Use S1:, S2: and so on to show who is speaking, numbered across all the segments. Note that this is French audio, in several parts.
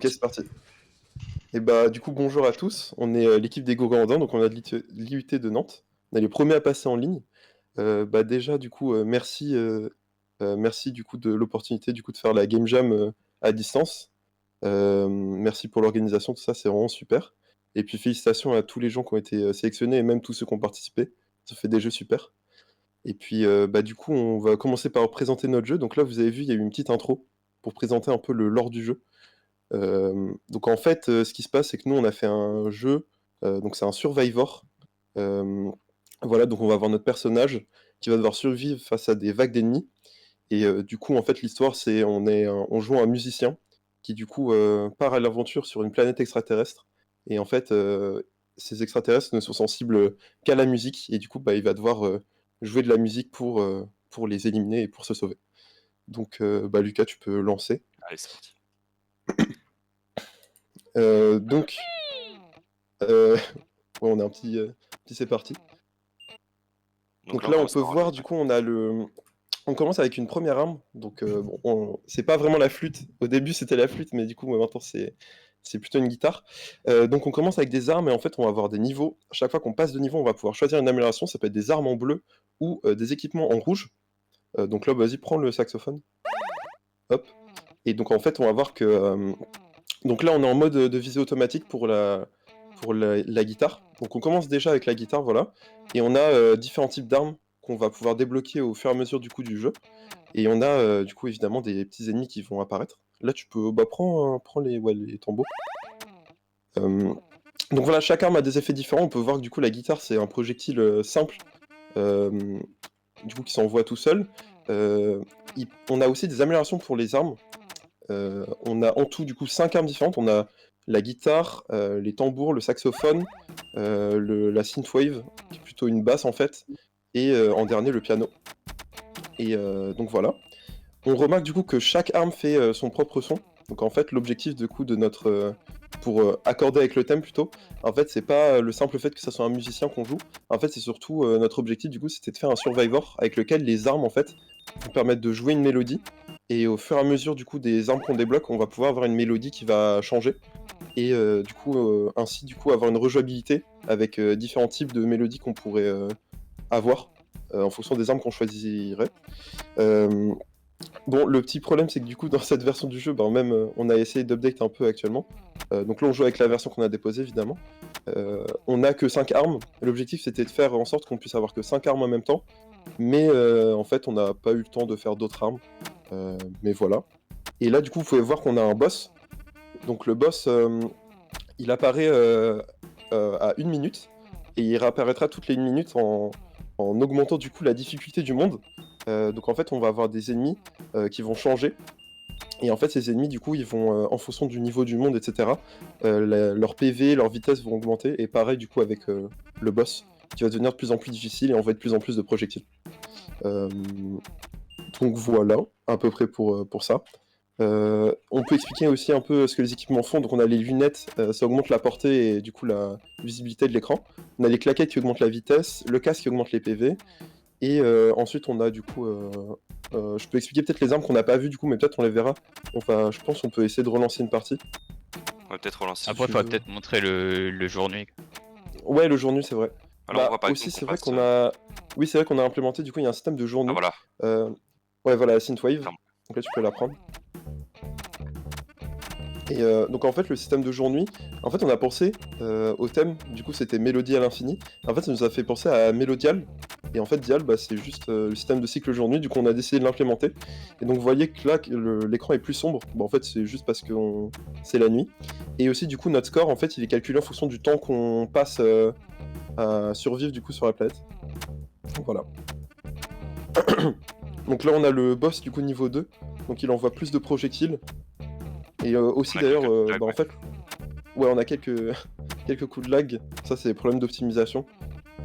S1: Ok, c'est parti. Et bah, du coup, bonjour à tous. On est l'équipe des Gourgandins, donc on a de l'IUT de Nantes. On est les premiers à passer en ligne. Bah, déjà, du coup, merci du coup de l'opportunité du coup de faire la game jam à distance. Merci pour l'organisation, tout ça, c'est vraiment super. Et puis félicitations à tous les gens qui ont été sélectionnés et même tous ceux qui ont participé. Ça fait des jeux super. Et puis, bah, du coup, on va commencer par présenter notre jeu. Donc là, vous avez vu, il y a eu une petite intro pour présenter un peu le lore du jeu. Donc en fait, ce qui se passe, c'est que nous, on a fait un jeu, donc c'est un Survivor. Euh, voilà, donc on va avoir notre personnage qui va devoir survivre face à des vagues d'ennemis. Et du coup, en fait, l'histoire, c'est on joue un musicien qui du coup part à l'aventure sur une planète extraterrestre. Et en fait, ces extraterrestres ne sont sensibles qu'à la musique. Et du coup, bah, il va devoir jouer de la musique pour les éliminer et pour se sauver. Donc, bah, Lucas, tu peux lancer.
S2: Allez, c'est parti.
S1: Donc, ouais, on a un petit c'est parti.
S2: Donc
S1: Donc
S2: là, on
S1: là, on
S2: commence
S1: peut
S2: par un
S1: voir,
S2: niveau.
S1: du coup, on commence avec une première arme. Donc, bon, c'est pas vraiment la flûte. Au début, c'était la flûte, mais du coup, maintenant, c'est plutôt une guitare. Donc, on commence avec des armes et en fait, on va avoir des niveaux. À chaque fois qu'on passe de niveau, on va pouvoir choisir une amélioration. Ça peut être des armes en bleu ou des équipements en rouge. Donc là, vas-y, prends le saxophone. Hop. Et donc, en fait, on va voir que. Donc là, on est en mode de visée automatique pour la guitare. Donc on commence déjà avec la guitare, voilà. Et on a différents types d'armes qu'on va pouvoir débloquer au fur et à mesure du coup du jeu. Et on a du coup évidemment des petits ennemis qui vont apparaître. Là tu peux, bah prends les tambours. Euh, donc voilà, chaque arme a des effets différents. On peut voir que du coup la guitare c'est un projectile simple, euh, du coup qui s'envoie tout seul. On a aussi des améliorations pour les armes. On a en tout du coup 5 armes différentes. On a la guitare, les tambours, le saxophone, la synthwave, qui est plutôt une basse en fait, et en dernier le piano. Et donc voilà. On remarque du coup que chaque arme fait son propre son. Donc en fait l'objectif du coup de notre pour accorder avec le thème plutôt, en fait c'est pas le simple fait que ça soit un musicien qu'on joue. En fait c'est surtout notre objectif du coup c'était de faire un survivor avec lequel les armes en fait nous permettent de jouer une mélodie. Et au fur et à mesure du coup des armes qu'on débloque, on va pouvoir avoir une mélodie qui va changer. Et du coup ainsi du coup avoir une rejouabilité avec différents types de mélodies qu'on pourrait avoir en fonction des armes qu'on choisirait. Euh, Bon, le petit problème, c'est que du coup, dans cette version du jeu, ben, même, on a essayé d'update un peu actuellement. Donc là, on joue avec la version qu'on a déposée, évidemment. On n'a que 5 armes. L'objectif, c'était de faire en sorte qu'on puisse avoir que 5 armes en même temps. Mais en fait, on n'a pas eu le temps de faire d'autres armes. Mais voilà. Et là, du coup, vous pouvez voir qu'on a un boss. Donc le boss, il apparaît à 1 minute. Et il réapparaîtra toutes les 1 minute en augmentant du coup la difficulté du monde. Donc en fait, on va avoir des ennemis qui vont changer. Et en fait, ces ennemis, du coup, ils vont, en fonction du niveau du monde, etc., leur PV, leur vitesse vont augmenter. Et pareil, du coup, avec le boss, qui va devenir de plus en plus difficile et envoyer de plus en plus de projectiles. Euh, donc voilà, à peu près pour ça. On peut expliquer aussi un peu ce que les équipements font. Donc on a les lunettes, ça augmente la portée et du coup la visibilité de l'écran. On a les claquettes qui augmentent la vitesse, le casque qui augmente les PV. Et ensuite on a du coup... je peux expliquer peut-être les armes qu'on n'a pas vues du coup, mais peut-être on les verra. Enfin, je pense qu'on peut essayer de relancer une partie.
S2: On va peut-être relancer.
S1: Si
S3: Après, il
S1: tu
S3: faudra
S1: veux.
S3: peut-être montrer le jour-nuit.
S1: Ouais, le jour-nuit, c'est vrai.
S2: Alors on voit
S1: Bah
S2: par
S1: aussi,
S2: exemple qu'on
S1: c'est vrai
S2: passe.
S1: qu'on a... Oui, c'est vrai qu'on a implémenté, du coup, il y a un système de
S2: Ah
S1: jour-nuit.
S2: voilà.
S1: Euh, Ouais, voilà, la synthwave.
S2: Pardon.
S1: Donc là, tu peux la prendre. Et donc en fait, le système de jour-nuit, en fait, on a pensé au thème, du coup, c'était Mélodie à l'infini. En fait, ça nous a fait penser à Mélodial. Et en fait, Dial, bah, c'est juste le système de cycle jour-nuit, du coup, on a décidé de l'implémenter. Et donc, vous voyez que là, l'écran est plus sombre. Bon, en fait, c'est juste parce que c'est la nuit. Et aussi, du coup, notre score, en fait, il est calculé en fonction du temps qu'on passe à survivre, du coup, sur la planète. Donc, voilà. Donc là, on a le boss, du coup, niveau 2. Donc, il envoie plus de projectiles. Et aussi,
S2: On a
S1: d'ailleurs,
S2: quelques coups de lag,
S1: bah, en
S2: ouais.
S1: fait, ouais, on a quelques, quelques coups de lag. Ça, c'est des problèmes d'optimisation.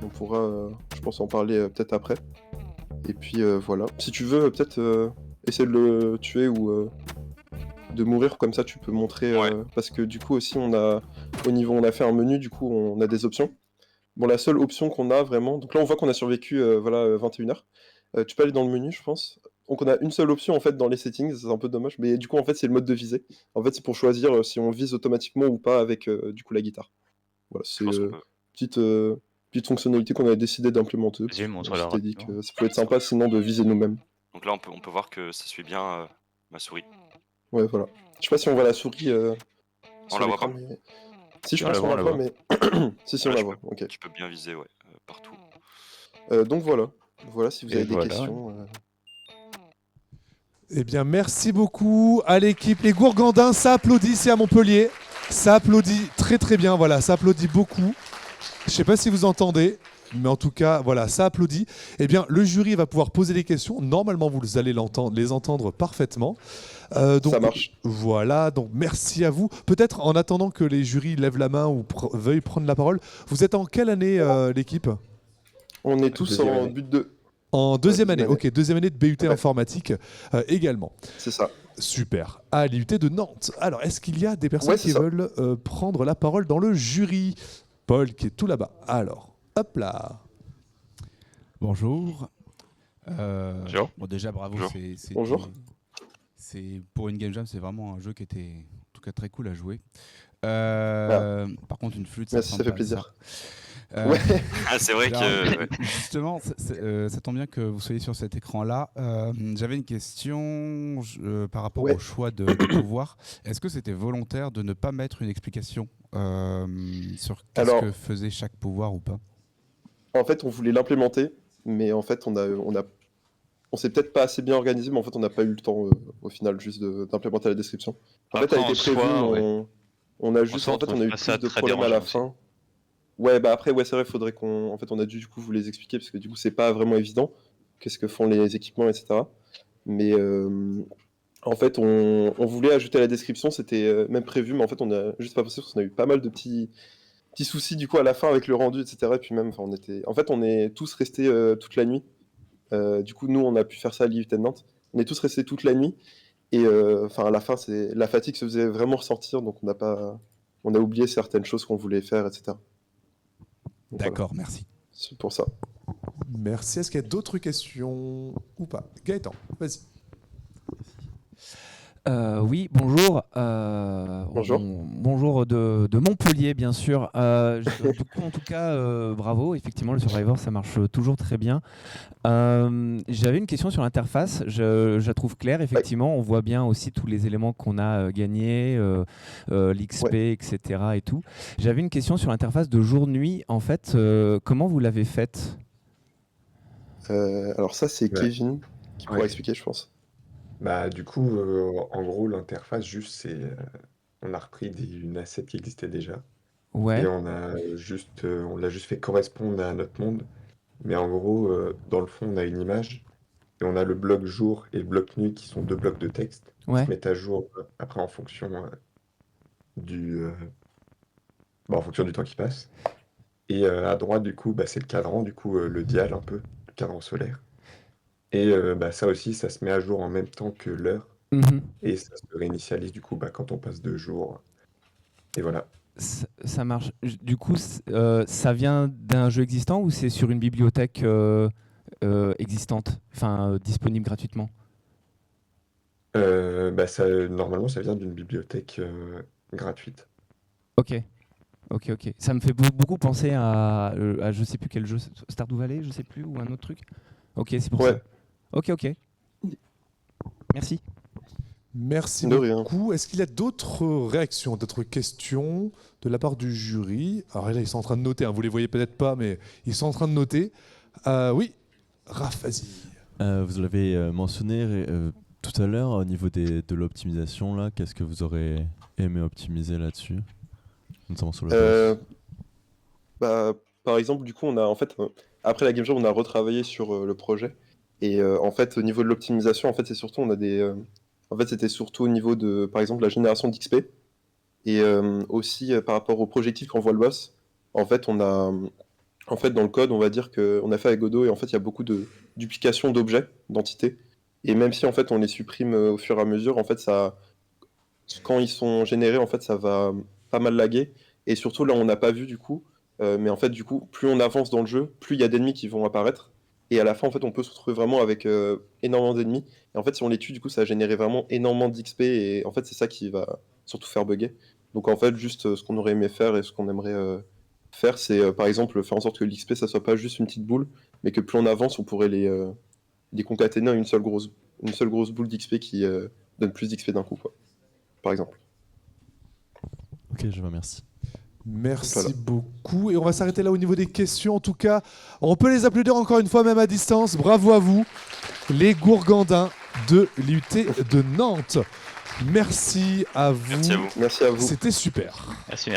S1: On pourra, je pense, en parler peut-être après. Et puis voilà. Si tu veux, peut-être essayer de le tuer ou de mourir, comme ça, tu peux montrer.
S2: Ouais.
S1: Parce que du coup, aussi, on a fait un menu, du coup, on a des options. Bon, la seule option qu'on a vraiment. Donc là, on voit qu'on a survécu, voilà, 21 heures. Tu peux aller dans le menu, je pense. donc on a une seule option en fait dans les settings, c'est un peu dommage, mais du coup en fait c'est le mode de visée. En fait c'est pour choisir si on vise automatiquement ou pas avec du coup la guitare. Voilà,
S2: Je
S1: c'est
S2: pense qu'on peut.
S1: petite, petite fonctionnalité qu'on a décidé d'implémenter parce
S3: Vas-y,
S1: qu'on
S3: montre-leur
S1: s'était dit
S3: rapidement.
S1: que ça pouvait être sympa sinon de viser nous-mêmes.
S2: Donc là, on peut voir que ça suit bien ma souris.
S1: Ouais, voilà. Je sais pas si on voit la souris
S2: On
S1: sur
S2: la voit
S1: l'écran,
S2: pas?
S1: mais... Si, je
S3: Si, on la
S1: pense qu'on
S3: voit, on
S1: la
S3: la
S1: voit,
S3: voit.
S1: mais... Si, on
S2: Là,
S1: la voit, ok.
S2: tu peux bien viser, ouais, partout.
S1: Donc voilà. Voilà, si vous
S3: Et
S1: avez des
S3: voilà.
S1: questions...
S4: Eh bien, merci beaucoup à l'équipe. Les Gourgandins, ça applaudit, c'est à Montpellier. Ça applaudit très très bien, voilà, ça applaudit beaucoup. Je ne sais pas si vous entendez, mais en tout cas, voilà, ça applaudit. Eh bien, le jury va pouvoir poser des questions. Normalement, vous allez les entendre parfaitement. Donc,
S1: Ça marche.
S4: voilà, donc merci à vous. Peut-être en attendant que les jurys lèvent la main ou veuillent prendre la parole, vous êtes en quelle année l'équipe?
S1: On est tous
S5: Deuxième
S1: en
S5: année.
S1: but de...
S4: En deuxième
S1: deuxième
S4: année,
S1: année.
S4: ok, deuxième année de BUT
S1: Ouais.
S4: informatique également.
S1: C'est ça.
S4: Super. À l'IUT de Nantes. Alors, est-ce qu'il y a des personnes
S1: Ouais, c'est
S4: qui
S1: ça.
S4: veulent prendre la parole dans le jury? Paul qui est tout là-bas. Alors, hop là.
S6: Bonjour.
S3: Bonjour.
S6: Bon, déjà, bravo.
S2: Bonjour.
S1: Bonjour.
S6: Pour une Game Jam, c'est vraiment un jeu qui était en tout cas très cool à jouer. Par contre, une flûte,
S1: Merci, ça
S6: ressemble
S1: fait
S6: pas à
S1: plaisir.
S6: ça.
S1: Ouais.
S2: Ah, c'est vrai
S6: Alors,
S2: que. Ouais.
S6: Justement, ça tombe bien que vous soyez sur cet écran-là. J'avais une question par rapport
S1: Ouais.
S6: au choix de pouvoir. Est-ce que c'était volontaire de ne pas mettre une explication sur qu'est-ce
S1: Alors-
S6: que faisait chaque pouvoir ou pas?
S1: En fait, on voulait l'implémenter, mais en fait, on s'est peut-être pas assez bien organisé, mais en fait, on n'a pas eu le temps, au final, juste d'implémenter la description. En fait,
S3: Après,
S1: elle a
S3: en
S1: été prévue,
S3: soi,
S1: mais
S3: ouais.
S1: on a juste,
S3: soi,
S1: en
S3: on
S1: fait, on a
S3: trouve
S1: eu
S3: pas ça
S1: plus de
S3: très
S1: problèmes à la
S3: dérangeant aussi.
S1: fin. Ouais, bah après, ouais, c'est vrai, faudrait qu'on... En fait, on a dû, du coup, vous les expliquer, parce que du coup, c'est pas vraiment évident, qu'est-ce que font les équipements, etc. Mais en fait, on voulait ajouter à la description, c'était même prévu, mais en fait, on a juste pas pensé, parce qu'on a eu pas mal de petits soucis, du coup, à la fin, avec le rendu, etc. Et puis même, enfin, on est tous restés toute la nuit. Du coup, nous, on a pu faire ça à l'IUT de Nantes. On est tous restés toute la nuit. Et enfin, à la fin, la fatigue se faisait vraiment ressentir, donc on a oublié certaines choses qu'on voulait faire, etc. Donc, voilà,
S6: D'accord, merci.
S1: c'est pour ça.
S4: Merci. Est-ce qu'il y a d'autres questions ou pas? Gaëtan, vas-y.
S7: Oui, bonjour.
S1: Bonjour.
S7: Bonjour de Montpellier, bien sûr. Du coup, en tout cas, bravo. Effectivement, le Survivor, ça marche toujours très bien. J'avais une question sur l'interface. Je la trouve claire, effectivement. On voit bien aussi tous les éléments qu'on a gagnés, l'XP, etc. et tout. J'avais une question sur l'interface de jour-nuit. En fait, comment vous l'avez faite?
S1: Alors ça, c'est
S5: Ouais.
S1: Kevin qui pourra
S5: Ouais.
S1: expliquer, je pense.
S5: Bah, du coup, en gros, l'interface, juste, on a repris une asset qui existait déjà.
S7: Ouais.
S5: Et on l'a juste fait correspondre à notre monde. Mais en gros, dans le fond, on a une image. Et on a le bloc jour et le bloc nuit qui sont deux blocs de texte qui
S7: Ouais.
S5: se mettent à jour après en fonction en fonction du temps qui passe. Et à droite, du coup, c'est le cadran, du coup, le dial un peu, le cadran solaire. Et ça aussi, ça se met à jour en même temps que l'heure.
S7: Mhm.
S5: Et ça se réinitialise, du coup, quand on passe 2 jours. Et voilà.
S7: Ça marche. Du coup, ça vient d'un jeu existant ou c'est sur une bibliothèque existante, enfin disponible gratuitement?
S5: Normalement, ça vient d'une bibliothèque gratuite.
S7: Ok, ok. Ça me fait beaucoup penser à je sais plus quel jeu, Stardew Valley, je sais plus, ou un autre truc. Ok, c'est pour
S1: Ouais.
S7: ça. Ok. Merci.
S4: Merci
S1: De rien.
S4: beaucoup. Est-ce qu'il y a d'autres réactions, d'autres questions de la part du jury? Alors là, ils sont en train de noter, hein. Vous les voyez peut-être pas, mais ils sont en train de noter. Oui, Raph, vas-y.
S8: Vous l'avez mentionné tout à l'heure au niveau de l'optimisation, là, qu'est-ce que vous aurez aimé optimiser là-dessus, notamment sur le boss?
S1: Par exemple, du coup, après la Game Jam, on a retravaillé sur le projet. Et en fait, au niveau de l'optimisation, en fait, c'est surtout, en fait, c'était surtout au niveau de, par exemple, la génération d'XP. Et aussi, par rapport au projectile qu'envoie le boss, en fait, en fait, dans le code, on va dire qu'on a fait avec Godot, et en fait, il y a beaucoup de duplication d'objets, d'entités. Et même si, en fait, on les supprime au fur et à mesure, en fait, quand ils sont générés, en fait, ça va pas mal laguer. Et surtout, là, on n'a pas vu, du coup. Mais en fait, du coup, plus on avance dans le jeu, plus il y a d'ennemis qui vont apparaître. Et à la fin, en fait, on peut se retrouver vraiment avec énormément d'ennemis. Et en fait, si on les tue, du coup, ça va générer vraiment énormément d'XP. Et en fait, c'est ça qui va surtout faire bugger. Donc en fait, juste ce qu'on aurait aimé faire et ce qu'on aimerait faire, c'est par exemple faire en sorte que l'XP, ça soit pas juste une petite boule, mais que plus on avance, on pourrait les concaténer en une seule grosse boule d'XP qui donne plus d'XP d'un coup, quoi. Par exemple.
S8: Ok, je vous remercie.
S4: Merci beaucoup. Et on va s'arrêter là au niveau des questions. En tout cas, on peut les applaudir encore une fois, même à distance. Bravo à vous, les Gourgandins de l'IUT de Nantes. Merci à vous.
S2: Merci à vous.
S1: Merci à vous.
S4: C'était super.
S9: Merci.